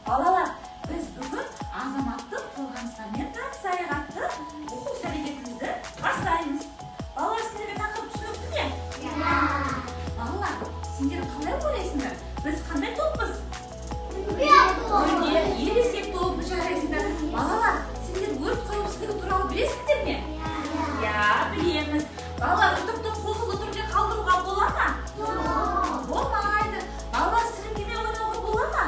Балалар, біз бүгін азаматтық қорғаныстармен танысайық атты оқу әрекетімізді бастаймыз. Балалар, сендерге тақырып түсінікті ме? Балалар, сендер қалай ойлайсыңдар? Біз қандай топпыз? Ересек тобы жарайсыңдар. Балалар, сендер өрт қауіпсіздігі туралы білесіңдер ме? Білеміз. Балалар, үтікті қосылы түрде қалдыруға бола ма? Болмайды. Балалар, сіріңкеме ойнауға бола ма?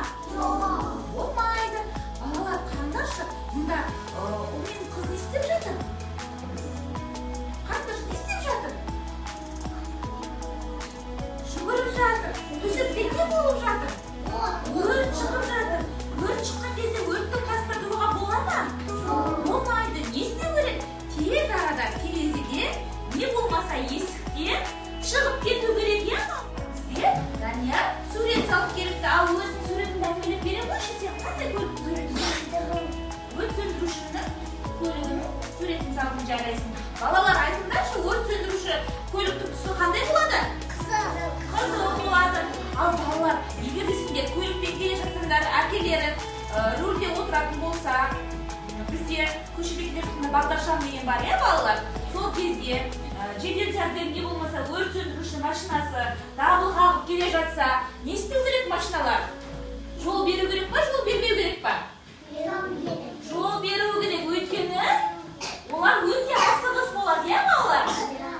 Болмайды. Балалар, қараңдаршы, мұнда ұл мен қыз не істеп жатыр? Қараңдаршы, не істеп жатыр? Жүгіріп жатыр. Төсекте не болып жатыр? Өрт шығып жатыр. Өрт шыққан кезде өртті қастырдыруға бола ма? Болмайды. Не істеу керек? Тез арада терезеге, не болмаса есіктен шығып кету керек, Бізге Дания сурет салып келіпті. Ал өзің суретін әңгімелеп бере қойшы, сен қандай көліктің суретін? Өрт сөндірушінің көлігінің суретін салып жарайсың. Балалар, айтыңдаршы, өрт сөндіруші көліктің түсі қандай болады? Қызыл болады. Ал балалар, егер де сендер көлікпен келе жатсаңдар, әкелері рөлде отыратын болса, бізде көшеде бағдаршам деген бар, балалар? Сол кезде жедел жәрдем не болмаса өрт сөндіруші машинасы дабыл қағып келе жатса, не істеу керек машиналар? Жол беру керек па, жол бермеу керек па? Жол беру керек, өйткені олар өте асығыс болады, балалар?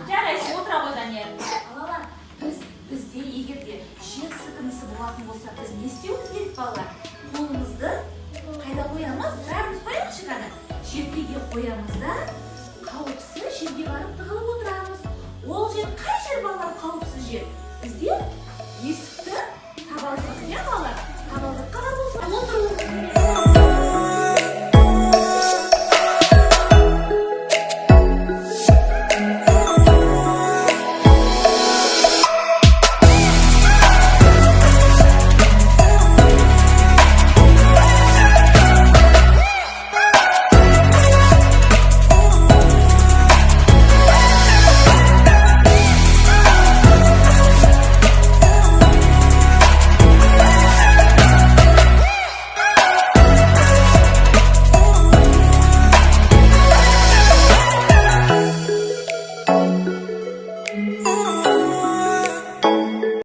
Жарайсың, отыра ғой, Дания. Балалар, бізде егерде жер сілкінісі болатын болса, біз не істеуіміз керек, балалар? Қолымызды қайда қоямыз? Бәріміз қоямыз, жерге қоямыз да